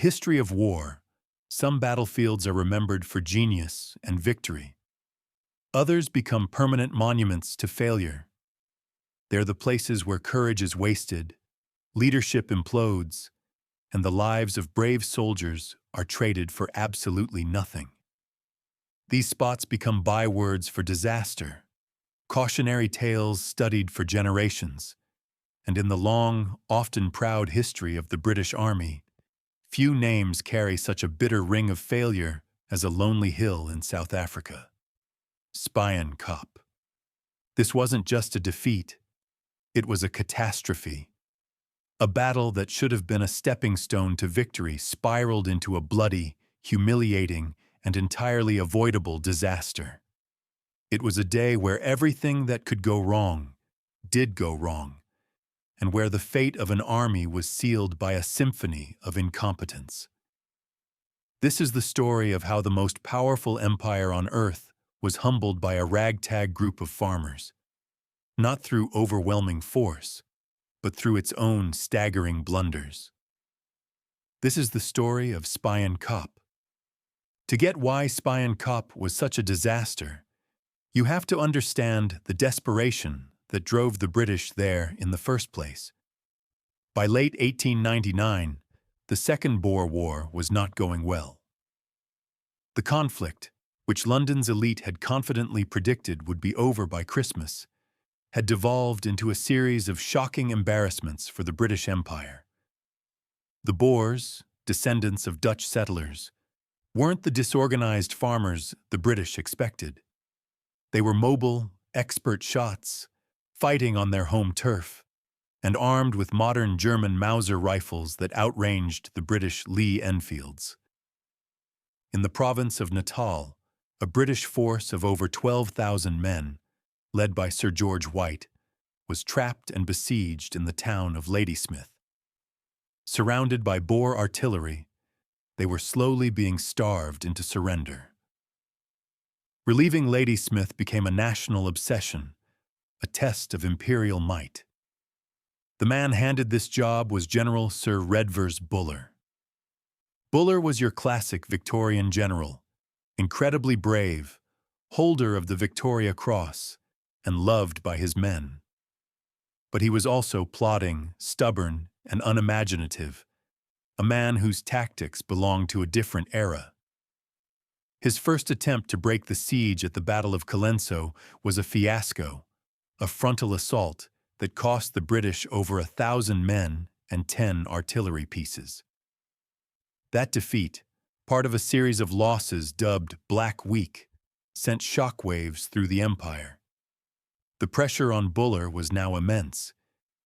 history of war, some battlefields are remembered for genius and victory. Others become permanent monuments to failure. They're the places where courage is wasted, leadership implodes, and the lives of brave soldiers are traded for absolutely nothing. These spots become bywords for disaster, cautionary tales studied for generations, and in the long, often proud history of the British Army, few names carry such a bitter ring of failure as a lonely hill in South Africa. Spion Kop. This wasn't just a defeat, it was a catastrophe. A battle that should have been a stepping stone to victory spiraled into a bloody, humiliating, and entirely avoidable disaster. It was a day where everything that could go wrong did go wrong, and where the fate of an army was sealed by a symphony of incompetence. This is the story of how the most powerful empire on earth was humbled by a ragtag group of farmers, not through overwhelming force, but through its own staggering blunders. This is the story of Spion Kop. To get why Spion Kop was such a disaster, you have to understand the desperation that drove the British there in the first place. By late 1899, the Second Boer War was not going well. The conflict, which London's elite had confidently predicted would be over by Christmas, had devolved into a series of shocking embarrassments for the British Empire. The Boers, descendants of Dutch settlers, weren't the disorganized farmers the British expected. They were mobile, expert shots, fighting on their home turf, and armed with modern German Mauser rifles that outranged the British Lee Enfields. In the province of Natal, a British force of over 12,000 men, led by Sir George White, was trapped and besieged in the town of Ladysmith. Surrounded by Boer artillery, they were slowly being starved into surrender. Relieving Ladysmith became a national obsession, a test of imperial might. The man handed this job was General Sir Redvers Buller. Buller was your classic Victorian general, incredibly brave, holder of the Victoria Cross, and loved by his men. But he was also plodding, stubborn, and unimaginative, a man whose tactics belonged to a different era. His first attempt to break the siege at the Battle of Colonial was a fiasco, a frontal assault that cost the British over 1,000 men and 10 artillery pieces. That defeat, part of a series of losses dubbed Black Week, sent shockwaves through the empire. The pressure on Buller was now immense.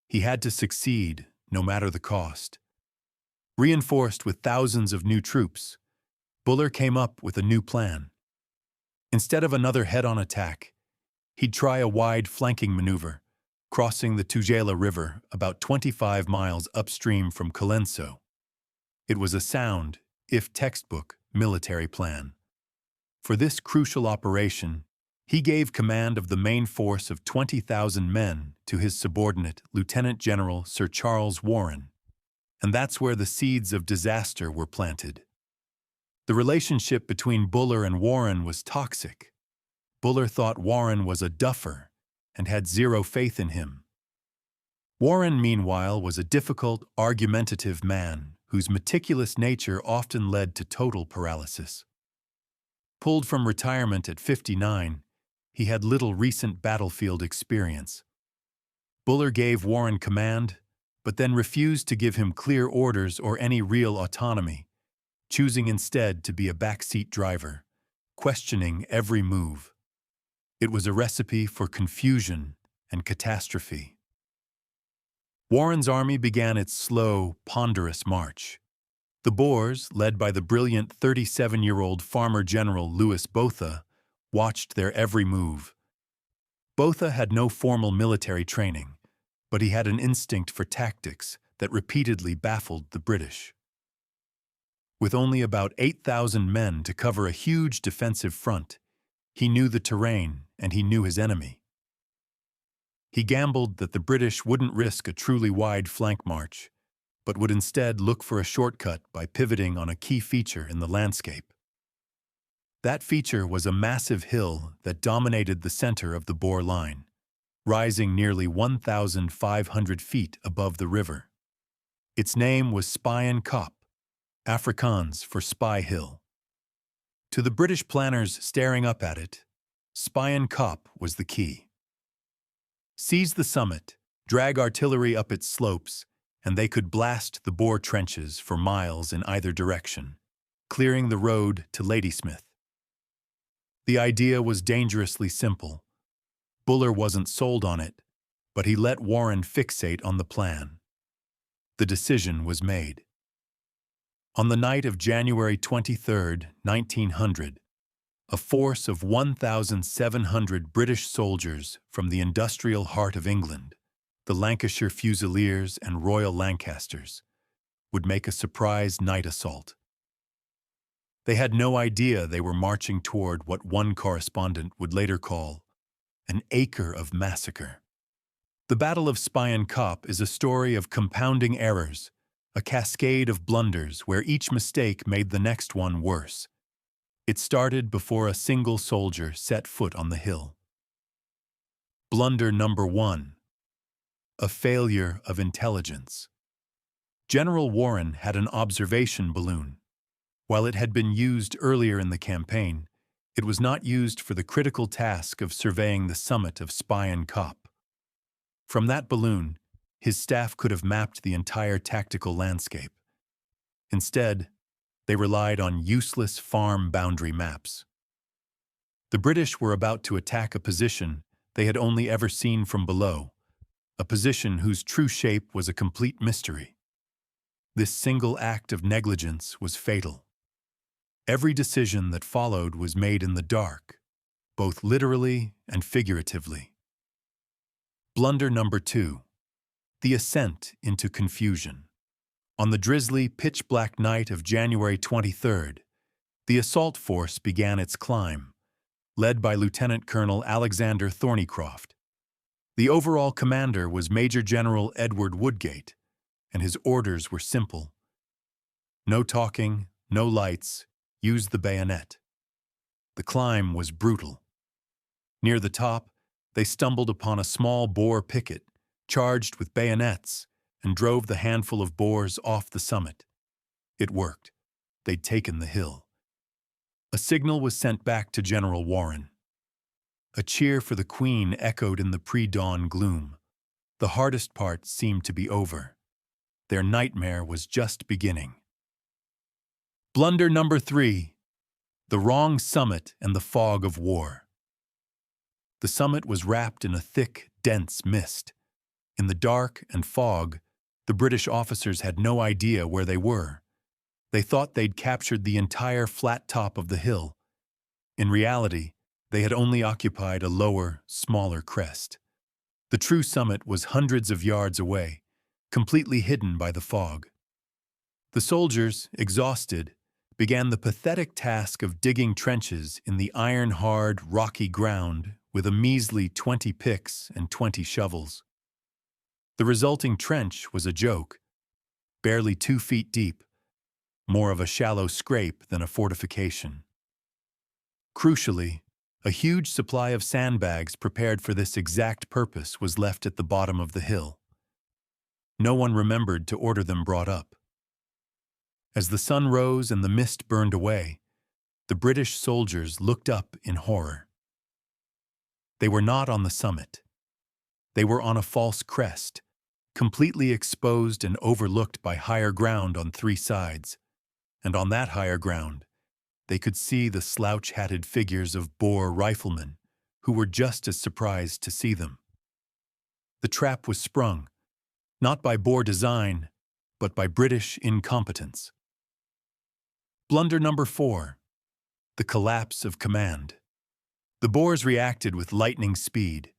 He had to succeed, no matter the cost. Reinforced with thousands of new troops, Buller came up with a new plan. Instead of another head-on attack, he'd try a wide flanking maneuver, crossing the Tugela River about 25 miles upstream from Colonial. It was a sound, if textbook, military plan. For this crucial operation, he gave command of the main force of 20,000 men to his subordinate, Lieutenant General Sir Charles Warren, and that's where the seeds of disaster were planted. The relationship between Buller and Warren was toxic. Buller thought Warren was a duffer and had zero faith in him. Warren, meanwhile, was a difficult, argumentative man whose meticulous nature often led to total paralysis. Pulled from retirement at 59, he had little recent battlefield experience. Buller gave Warren command, but then refused to give him clear orders or any real autonomy, choosing instead to be a backseat driver, questioning every move. It was a recipe for confusion and catastrophe. Warren's army began its slow, ponderous march. The Boers, led by the brilliant 37-year-old farmer general Louis Botha, watched their every move. Botha had no formal military training, but he had an instinct for tactics that repeatedly baffled the British. With only about 8,000 men to cover a huge defensive front, he knew the terrain and he knew his enemy. He gambled that the British wouldn't risk a truly wide flank march, but would instead look for a shortcut by pivoting on a key feature in the landscape. That feature was a massive hill that dominated the center of the Boer line, rising nearly 1,500 feet above the river. Its name was Spion Kop, Afrikaans for Spy Hill. To the British planners staring up at it, Spion Kop was the key. Seize the summit, drag artillery up its slopes, and they could blast the Boer trenches for miles in either direction, clearing the road to Ladysmith. The idea was dangerously simple. Buller wasn't sold on it, but he let Warren fixate on the plan. The decision was made. On the night of January 23, 1900, a force of 1,700 British soldiers from the industrial heart of England, the Lancashire Fusiliers and Royal Lancasters, would make a surprise night assault. They had no idea they were marching toward what one correspondent would later call an acre of massacre. The Battle of Spion Kop is a story of compounding errors, a cascade of blunders where each mistake made the next one worse. It started before a single soldier set foot on the hill. Blunder number 1. A failure of intelligence. General Warren had an observation balloon. While it had been used earlier in the campaign, it was not used for the critical task of surveying the summit of Spion Kop. From that balloon, his staff could have mapped the entire tactical landscape. Instead, they relied on useless farm boundary maps. The British were about to attack a position they had only ever seen from below, a position whose true shape was a complete mystery. This single act of negligence was fatal. Every decision that followed was made in the dark, both literally and figuratively. Blunder number 2. The ascent into confusion. On the drizzly, pitch-black night of January 23rd, the assault force began its climb, led by Lieutenant Colonel Alexander Thornycroft. The overall commander was Major General Edward Woodgate, and his orders were simple. No talking, no lights, use the bayonet. The climb was brutal. Near the top, they stumbled upon a small Boer picket, charged with bayonets, and drove the handful of Boers off the summit. It worked. They'd taken the hill. A signal was sent back to General Warren. A cheer for the Queen echoed in the pre-dawn gloom. The hardest part seemed to be over. Their nightmare was just beginning. Blunder number 3. The wrong summit and the fog of war. The summit was wrapped in a thick, dense mist. In the dark and fog, the British officers had no idea where they were. They thought they'd captured the entire flat top of the hill. In reality, they had only occupied a lower, smaller crest. The true summit was hundreds of yards away, completely hidden by the fog. The soldiers, exhausted, began the pathetic task of digging trenches in the iron-hard, rocky ground with a measly 20 picks and 20 shovels. The resulting trench was a joke, barely 2 feet deep, more of a shallow scrape than a fortification. Crucially, a huge supply of sandbags prepared for this exact purpose was left at the bottom of the hill. No one remembered to order them brought up. As the sun rose and the mist burned away, the British soldiers looked up in horror. They were not on the summit. They were on a false crest, completely exposed and overlooked by higher ground on 3 sides. And on that higher ground, they could see the slouch-hatted figures of Boer riflemen, who were just as surprised to see them. The trap was sprung, not by Boer design, but by British incompetence. Blunder number 4. The collapse of command. The Boers reacted with lightning speed.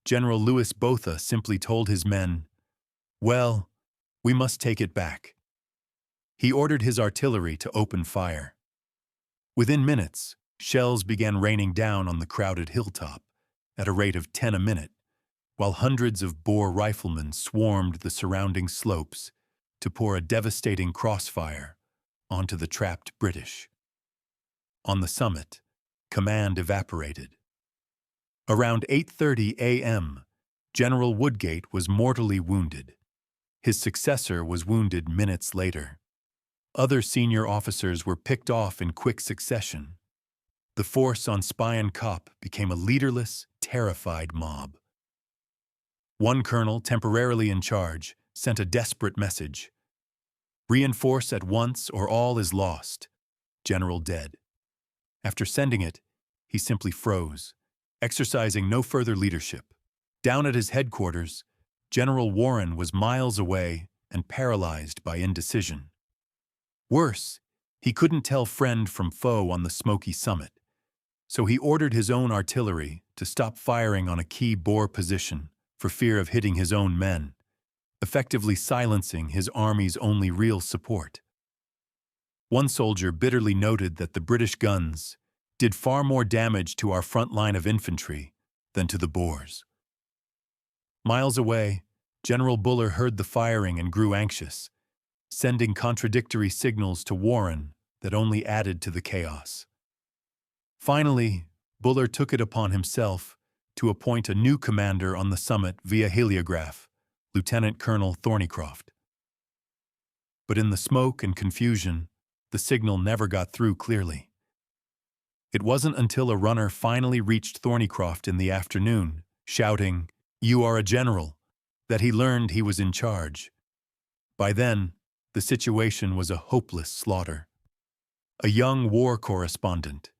General Louis Botha simply told his men, "Well, we must take it back." He ordered his artillery to open fire. Within minutes, shells began raining down on the crowded hilltop at a rate of 10 a minute, while hundreds of Boer riflemen swarmed the surrounding slopes, to pour a devastating crossfire onto the trapped British. On the summit, command evaporated. Around 8:30 a.m., General Woodgate was mortally wounded. His successor was wounded minutes later. Other senior officers were picked off in quick succession. The force on Spion Kop became a leaderless, terrified mob. One colonel, temporarily in charge, sent a desperate message. "Reinforce at once or all is lost. General dead." After sending it, he simply froze, exercising no further leadership. Down at his headquarters, General Warren was miles away and paralyzed by indecision. Worse, he couldn't tell friend from foe on the smoky summit, so he ordered his own artillery to stop firing on a key Boer position for fear of hitting his own men, effectively silencing his army's only real support. One soldier bitterly noted that the British guns did far more damage to our front line of infantry than to the Boers. Miles away, General Buller heard the firing and grew anxious, sending contradictory signals to Warren that only added to the chaos. Finally, Buller took it upon himself to appoint a new commander on the summit via heliograph, Lieutenant Colonel Thornycroft. But in the smoke and confusion, the signal never got through clearly. It wasn't until a runner finally reached Thornycroft in the afternoon, shouting, "You are a general," that he learned he was in charge. By then, the situation was a hopeless slaughter. A young war correspondent,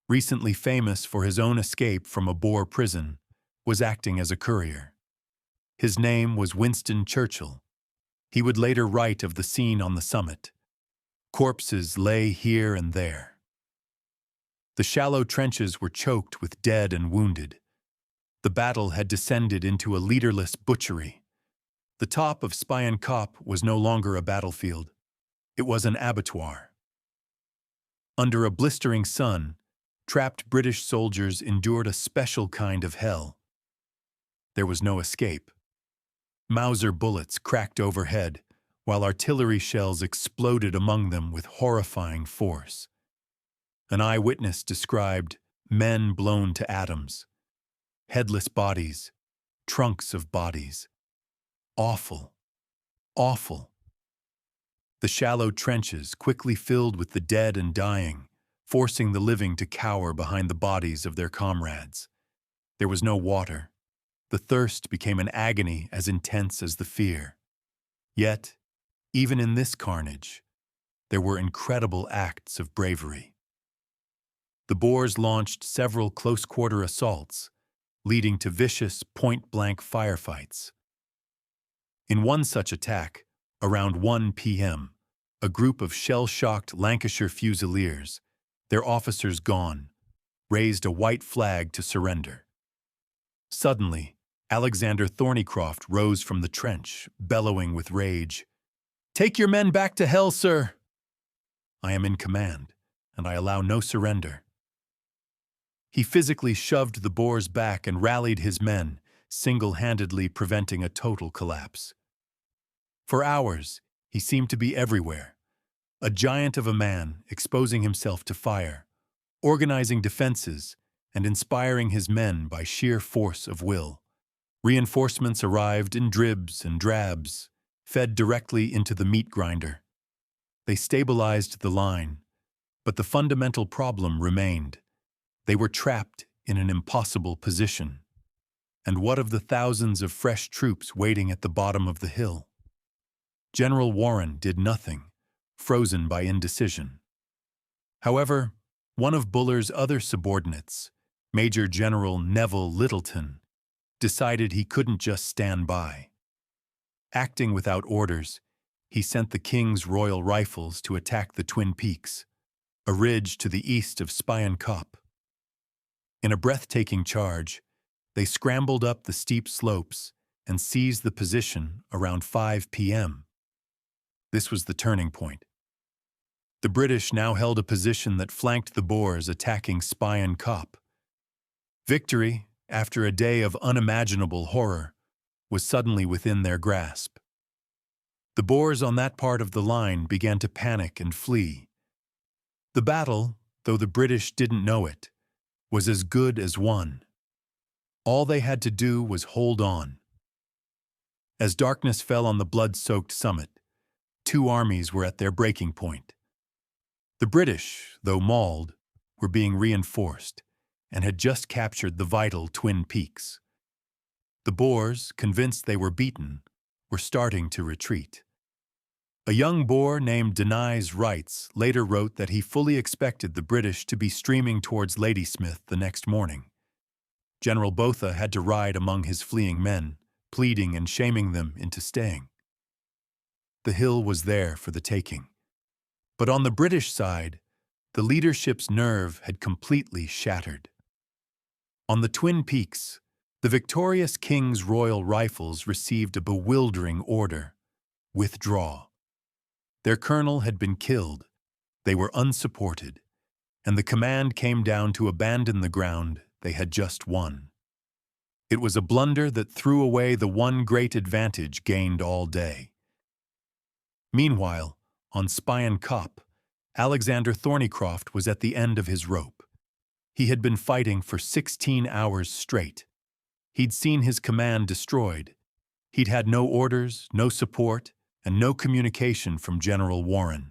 recently famous for his own escape from a Boer prison, was acting as a courier. His name was Winston Churchill. He would later write of the scene on the summit. Corpses lay here and there. The shallow trenches were choked with dead and wounded. The battle had descended into a leaderless butchery. The top of Spion Kop was no longer a battlefield. It was an abattoir. Under a blistering sun, trapped British soldiers endured a special kind of hell. There was no escape. Mauser bullets cracked overhead, while artillery shells exploded among them with horrifying force. An eyewitness described men blown to atoms, headless bodies, trunks of bodies. Awful, awful. The shallow trenches quickly filled with the dead and dying, forcing the living to cower behind the bodies of their comrades. There was no water. The thirst became an agony as intense as the fear. Yet, even in this carnage, there were incredible acts of bravery. The Boers launched several close-quarter assaults, leading to vicious point-blank firefights. In one such attack, around 1 p.m., a group of shell-shocked Lancashire Fusiliers, their officers gone, raised a white flag to surrender. Suddenly, Alexander Thornycroft rose from the trench, bellowing with rage. "Take your men back to hell, sir! I am in command, and I allow no surrender." He physically shoved the Boers back and rallied his men, single-handedly preventing a total collapse. For hours, he seemed to be everywhere, a giant of a man exposing himself to fire, organizing defenses, and inspiring his men by sheer force of will. Reinforcements arrived in dribs and drabs, fed directly into the meat grinder. They stabilized the line, but the fundamental problem remained. They were trapped in an impossible position. And what of the thousands of fresh troops waiting at the bottom of the hill? General Warren did nothing, frozen by indecision. However, one of Buller's other subordinates, Major General Neville Littleton, decided he couldn't just stand by. Acting without orders, he sent the King's Royal Rifles to attack the Twin Peaks, a ridge to the east of Spion Kop. In a breathtaking charge, they scrambled up the steep slopes and seized the position around 5 p.m. This was the turning point. The British now held a position that flanked the Boers attacking Spion Kop. Victory, after a day of unimaginable horror, was suddenly within their grasp. The Boers on that part of the line began to panic and flee. The battle, though the British didn't know it, was as good as won. All they had to do was hold on. As darkness fell on the blood-soaked summit, two armies were at their breaking point. The British, though mauled, were being reinforced and had just captured the vital Twin Peaks. The Boers, convinced they were beaten, were starting to retreat. A young Boer named Denys Wrights later wrote that he fully expected the British to be streaming towards Ladysmith the next morning. General Botha had to ride among his fleeing men, pleading and shaming them into staying. The hill was there for the taking. But on the British side, the leadership's nerve had completely shattered. On the Twin Peaks, the victorious King's Royal Rifles received a bewildering order: withdraw. Their colonel had been killed, they were unsupported, and the command came down to abandon the ground they had just won. It was a blunder that threw away the one great advantage gained all day. Meanwhile, on Spion Kop, Alexander Thornycroft was at the end of his rope. He had been fighting for 16 hours straight. He'd seen his command destroyed. He'd had no orders, no support, and no communication from General Warren.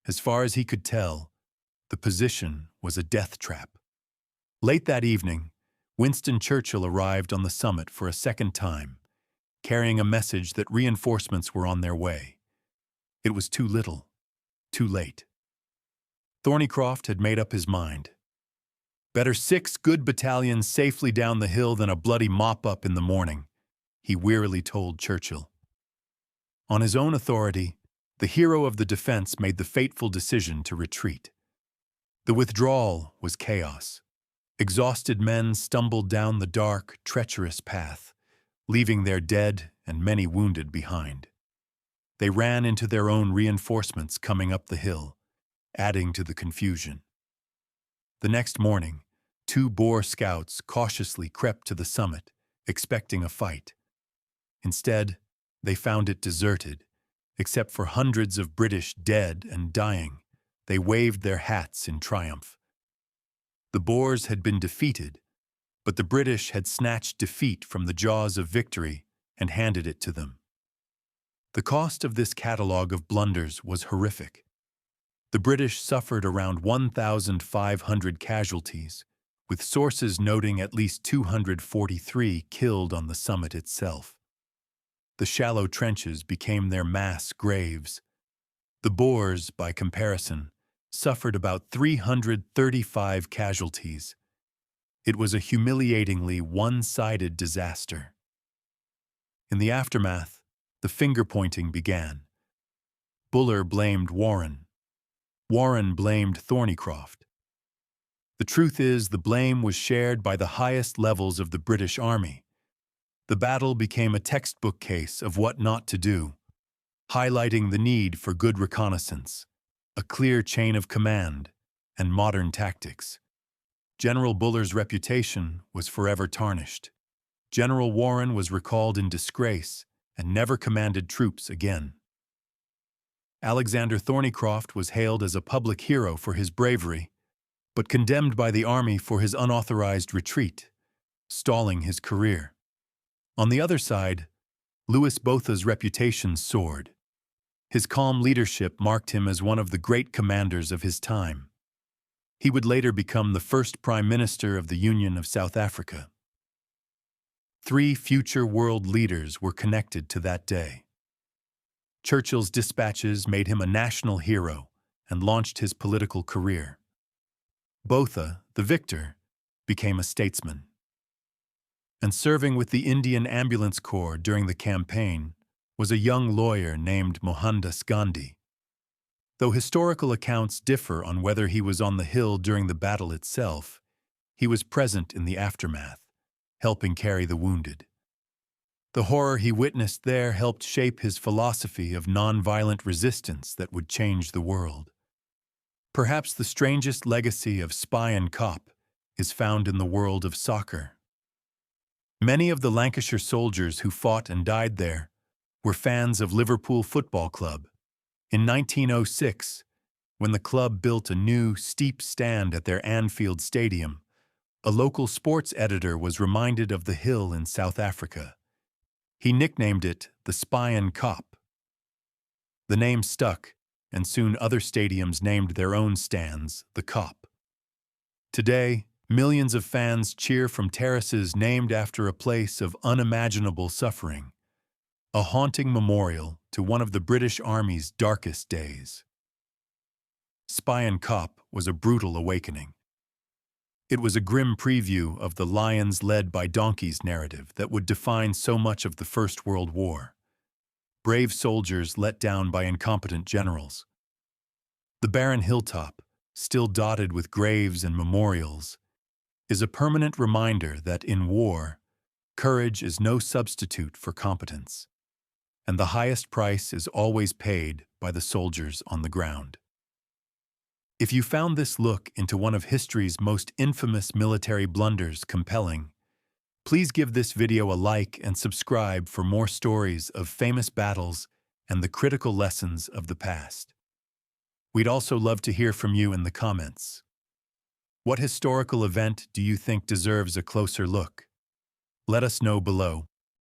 As far as he could tell, the position was a death trap. Late that evening, Winston Churchill arrived on the summit for a second time, carrying a message that reinforcements were on their way. It was too little, too late. Thornycroft had made up his mind. Better 6 good battalions safely down the hill than a bloody mop-up in the morning, he wearily told Churchill. On his own authority, the hero of the defense made the fateful decision to retreat. The withdrawal was chaos. Exhausted men stumbled down the dark, treacherous path, leaving their dead and many wounded behind. They ran into their own reinforcements coming up the hill, adding to the confusion. The next morning, 2 Boer scouts cautiously crept to the summit, expecting a fight. Instead, they found it deserted. Except for hundreds of British dead and dying, they waved their hats in triumph. The Boers had been defeated, but the British had snatched defeat from the jaws of victory and handed it to them. The cost of this catalogue of blunders was horrific. The British suffered around 1,500 casualties, with sources noting at least 243 killed on the summit itself. The shallow trenches became their mass graves. The Boers, by comparison, suffered about 335 casualties. It was a humiliatingly one-sided disaster. In the aftermath, the finger-pointing began. Buller blamed Warren. Warren blamed Thornycroft. The truth is, the blame was shared by the highest levels of the British Army. The battle became a textbook case of what not to do, highlighting the need for good reconnaissance, a clear chain of command, and modern tactics. General Buller's reputation was forever tarnished. General Warren was recalled in disgrace and never commanded troops again. Alexander Thornycroft was hailed as a public hero for his bravery, but condemned by the army for his unauthorized retreat, stalling his career. On the other side, Louis Botha's reputation soared. His calm leadership marked him as one of the great commanders of his time. He would later become the first Prime Minister of the Union of South Africa. 3 future world leaders were connected to that day. Churchill's dispatches made him a national hero and launched his political career. Botha, the victor, became a statesman. And serving with the Indian Ambulance Corps during the campaign was a young lawyer named Mohandas Gandhi. Though historical accounts differ on whether he was on the hill during the battle itself, he was present in the aftermath, helping carry the wounded. The horror he witnessed there helped shape his philosophy of nonviolent resistance that would change the world. Perhaps the strangest legacy of Spion Kop is found in the world of soccer. Many of the Lancashire soldiers who fought and died there were fans of Liverpool Football Club. In 1906, when the club built a new, steep stand at their Anfield Stadium, a local sports editor was reminded of the hill in South Africa. He nicknamed it the Spion Kop. The name stuck, and soon other stadiums named their own stands the Kop. Today, millions of fans cheer from terraces named after a place of unimaginable suffering, a haunting memorial to one of the British Army's darkest days. Spion Kop was a brutal awakening. It was a grim preview of the lions led by donkeys narrative that would define so much of the First World War. Brave soldiers let down by incompetent generals. The barren hilltop, still dotted with graves and memorials, is a permanent reminder that in war, courage is no substitute for competence, and the highest price is always paid by the soldiers on the ground. If you found this look into one of history's most infamous military blunders compelling, please give this video a like and subscribe for more stories of famous battles and the critical lessons of the past. We'd also love to hear from you in the comments. What historical event do you think deserves a closer look? Let us know below.